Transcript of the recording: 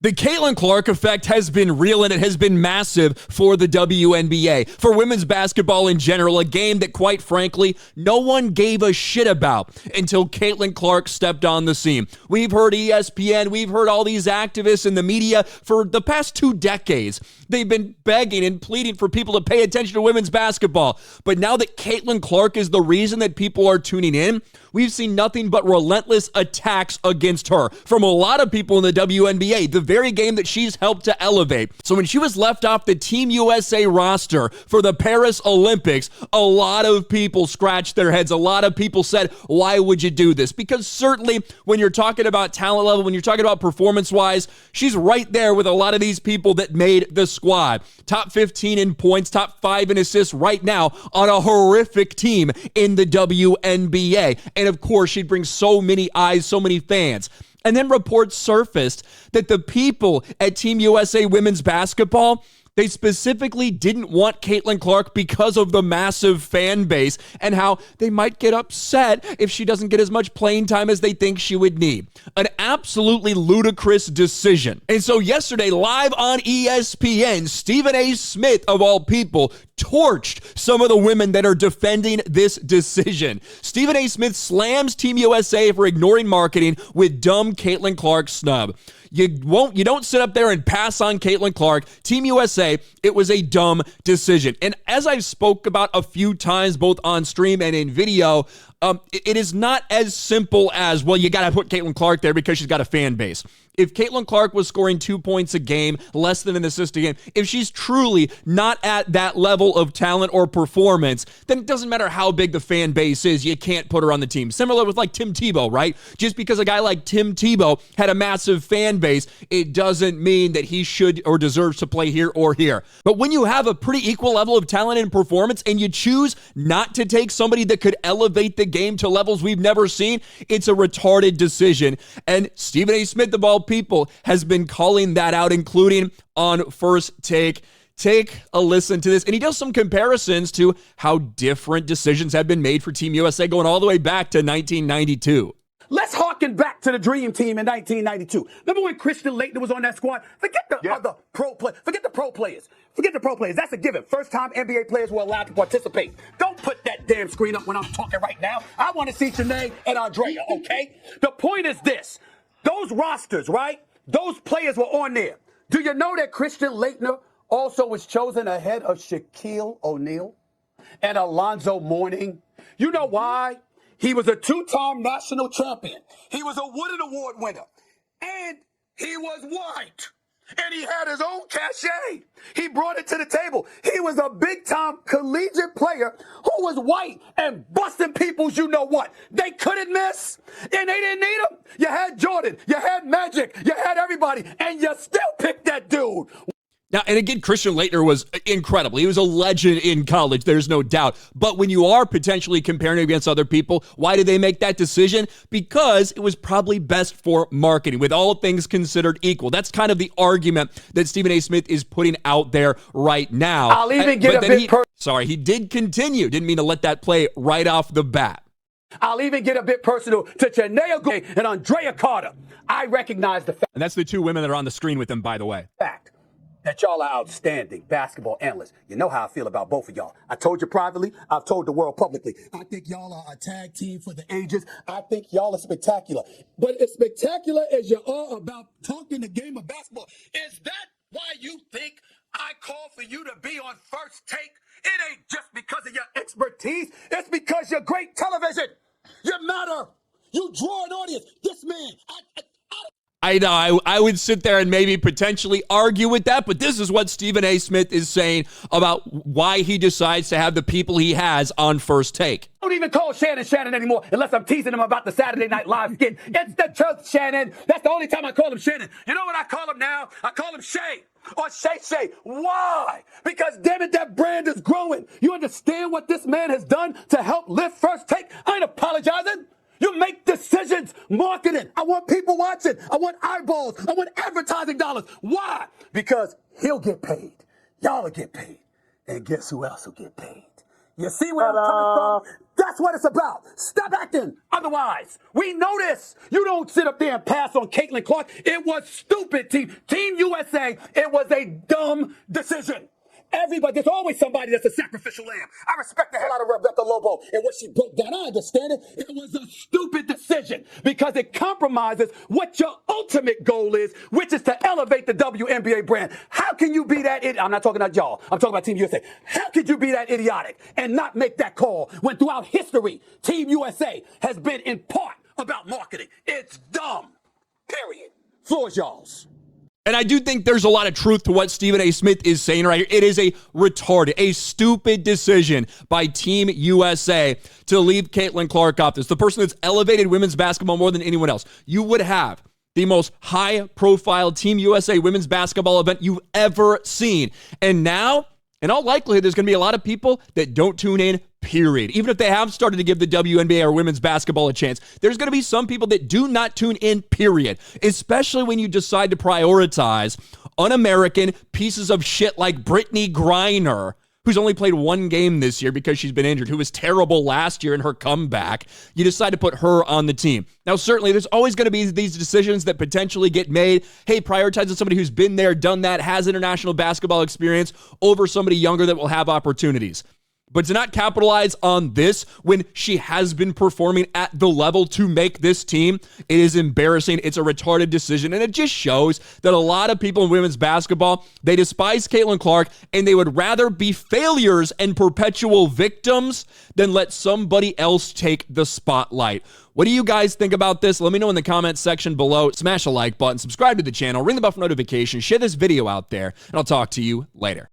The Caitlin Clark effect has been real, and it has been massive for the WNBA, for women's basketball in general, a game that, quite frankly, no one gave a shit about until Caitlin Clark stepped on the scene. We've heard ESPN, we've heard all these activists in the media for the past 2 decades. They've been begging and pleading for people to pay attention to women's basketball. But now that Caitlin Clark is the reason that people are tuning in, we've seen nothing but relentless attacks against her from a lot of people in the WNBA, the very game that she's helped to elevate. So when she was left off the Team USA roster for the Paris Olympics, a lot of people scratched their heads. A lot of people said, why would you do this? Because certainly when you're talking about talent level, when you're talking about performance-wise, she's right there with a lot of these people that made the squad. Top 15 in points, top 5 in assists right now on a horrific team in the WNBA. And of course, she'd bring so many eyes, so many fans. And then reports surfaced that the people at Team USA women's basketball, they specifically didn't want Caitlin Clark because of the massive fan base and how they might get upset if she doesn't get as much playing time as they think she would need. An absolutely ludicrous decision. And so yesterday, live on ESPN, Stephen A. Smith, of all people, torched some of the women that are defending this decision. Stephen A. Smith slams Team USA for ignoring marketing with dumb Caitlin Clark snub. You don't sit up there and pass on Caitlin Clark. Team USA, it was a dumb decision. And as I've spoke about a few times, both on stream and in video, it is not as simple as, well, you got to put Caitlin Clark there because she's got a fan base. If Caitlin Clark was scoring 2 points a game, less than an assist a game, if she's truly not at that level of talent or performance, then it doesn't matter how big the fan base is, you can't put her on the team. Similar with like Tim Tebow, right? Just because a guy like Tim Tebow had a massive fan base, it doesn't mean that he should or deserves to play here or here. But when you have a pretty equal level of talent and performance and you choose not to take somebody that could elevate the game to levels we've never seen, it's a retarded decision. And Stephen A. Smith, of all people, has been calling that out, including on First Take. Take a listen to this. And he does some comparisons to how different decisions have been made for Team USA going all the way back to 1992. Let's harken back to the Dream Team in 1992. Remember when Christian Laettner was on that squad? Forget the other pro players. Forget the pro players. Forget the pro players. That's a given. First time NBA players were allowed to participate. Don't put that damn screen up when I'm talking right now. I want to see Sinead and Andrea, okay? The point is this. Those rosters, right? Those players were on there. Do you know that Christian Laettner also was chosen ahead of Shaquille O'Neal and Alonzo Mourning? You know why? He was a 2-time national champion. He was a Wooden Award winner. And he was white. And he had his own cachet. He brought it to the table. He was a big-time collegiate player who was white and busting people's you-know-what. They couldn't miss, and they didn't need him. You had Jordan. You had Magic. You had everybody, and you still picked that dude. Now, and again, Christian Laettner was incredible. He was a legend in college, there's no doubt. But when you are potentially comparing him against other people, why did they make that decision? Because it was probably best for marketing, with all things considered equal. That's kind of the argument that Stephen A. Smith is putting out there right now. I'll even get a bit Sorry, he did continue. Didn't mean to let that play right off the bat. I'll even get a bit personal to Chanea Gray and Andrea Carter. I recognize the fact. And that's the 2 women that are on the screen with him, by the way. That y'all are outstanding basketball analysts. You know how I feel about both of y'all. I told you privately. I've told the world publicly. I think y'all are a tag team for the ages. I think y'all are spectacular. But as spectacular as you are about talking the game of basketball, is that why you think I call for you to be on First Take? It ain't just because of your expertise. It's because you're great television. You matter. You draw an audience. This man, I know, I would sit there and maybe potentially argue with that, but this is what Stephen A. Smith is saying about why he decides to have the people he has on First Take. I don't even call Shannon anymore unless I'm teasing him about the Saturday Night Live skit. It's the truth, Shannon. That's the only time I call him Shannon. You know what I call him now? I call him Shay or Shay. Why? Because, damn it, that brand is growing. You understand what this man has done to help lift First Take? I ain't apologizing. You make decisions, marketing. I want people watching. I want eyeballs. I want advertising dollars. Why? Because he'll get paid. Y'all will get paid. And guess who else will get paid? You see where I'm coming from? That's what it's about. Stop acting otherwise. We know this. You don't sit up there and pass on Caitlin Clark. It was stupid, Team USA. It was a dumb decision. Everybody, there's always somebody that's a sacrificial lamb. I respect the hell out of Rebecca Lobo and what she broke down. I understand it. It was a stupid decision because it compromises what your ultimate goal is, which is to elevate the WNBA brand. How can you be that idiot? I'm not talking about y'all. I'm talking about Team USA. How could you be that idiotic and not make that call when throughout history, Team USA has been in part about marketing? It's dumb. Period. Floor's y'all's. And I do think there's a lot of truth to what Stephen A. Smith is saying right here. It is a retarded, a stupid decision by Team USA to leave Caitlin Clark off this. The person that's elevated women's basketball more than anyone else. You would have the most high-profile Team USA women's basketball event you've ever seen. And now, in all likelihood, there's going to be a lot of people that don't tune in, period. Even if they have started to give the WNBA or women's basketball a chance, there's going to be some people that do not tune in, period. Especially when you decide to prioritize un-American pieces of shit like Brittany Griner, who's only played one game this year because she's been injured, who was terrible last year in her comeback. You decide to put her on the team. Now, certainly, there's always going to be these decisions that potentially get made. Hey, prioritizing somebody who's been there, done that, has international basketball experience over somebody younger that will have opportunities. But to not capitalize on this when she has been performing at the level to make this team, it is embarrassing. It's a retarded decision. And it just shows that a lot of people in women's basketball, they despise Caitlin Clark and they would rather be failures and perpetual victims than let somebody else take the spotlight. What do you guys think about this? Let me know in the comments section below. Smash a like button, subscribe to the channel, ring the bell for notifications, share this video out there, and I'll talk to you later.